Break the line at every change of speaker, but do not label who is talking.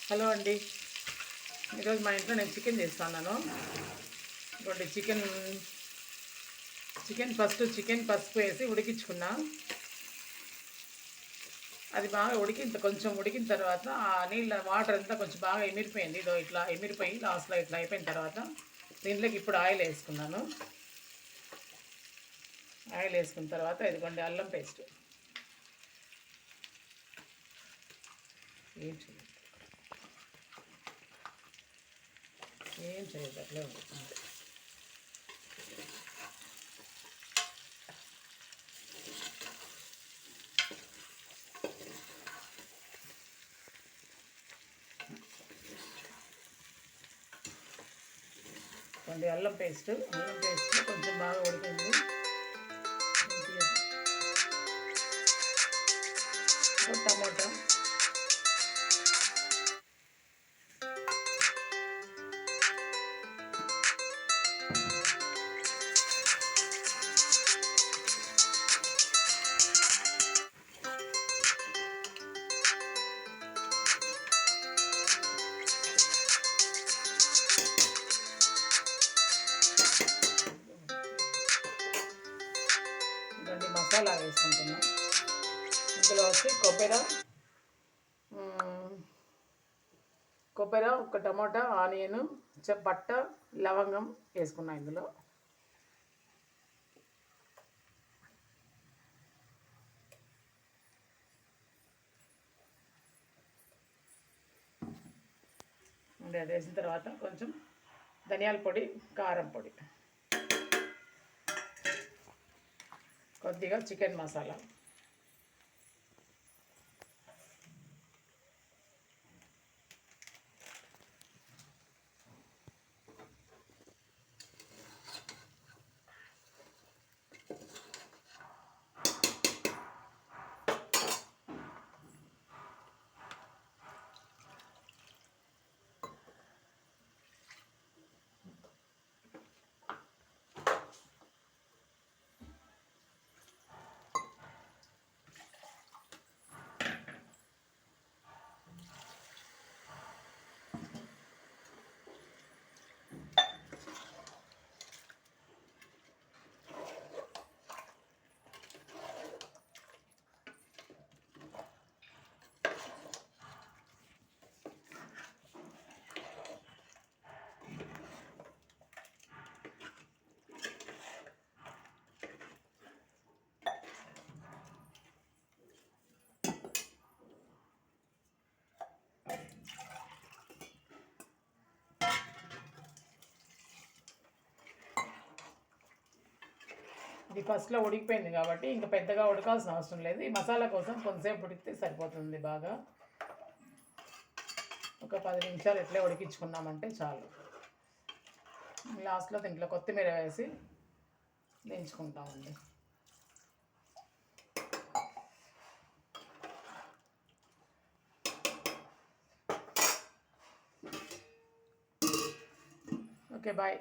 Hello అండి. ఈరోజు మా ఇంట్లో నేను చికెన్ చేస్తున్నాను. ఇంకోటి చికెన్ పసుపు వేసి ఉడికించుకున్నా. అది బాగా కొంచెం ఉడికిన తర్వాత ఆ నీళ్ళ వాటర్ అంతా కొంచెం బాగా ఎమిరిపోయింది. ఇట్లా ఎమిరిపోయి లాస్ట్లో ఇట్లా అయిపోయిన తర్వాత దీంట్లోకి ఇప్పుడు ఆయిల్ వేసుకున్నాను. ఆయిల్ వేసుకున్న తర్వాత ఇదిగోండి అల్లం పేస్ట్. ఏం చేయదు అట్లే ఉంటుంది. అల్లం పేస్ట్ కొంచెం బాగా ఉడికింది. టమాటా మసాలా వేసుకుంటున్నాం. ఇందులో వచ్చి కొబ్బరి, ఒక టమాటా, ఆనియన్, పట్ట, లవంగం వేసుకున్నాం. ఇందులో అది వేసిన తర్వాత కొంచెం ధనియాల పొడి, కారం పొడి, కొద్దిగా చికెన్ మసాలా, ఇది ఫస్ట్లో ఉడికిపోయింది కాబట్టి ఇంకా పెద్దగా ఉడకాల్సిన అవసరం లేదు. ఈ మసాలా కోసం కొంతసేపు ఉడికితే సరిపోతుంది. బాగా ఒక 10 నిమిషాలు ఇట్లే ఉడికించుకున్నామంటే చాలు. లాస్ట్లో దీంట్లో కొత్తిమీర వేసి దించుకుంటామండి. Okay, bye.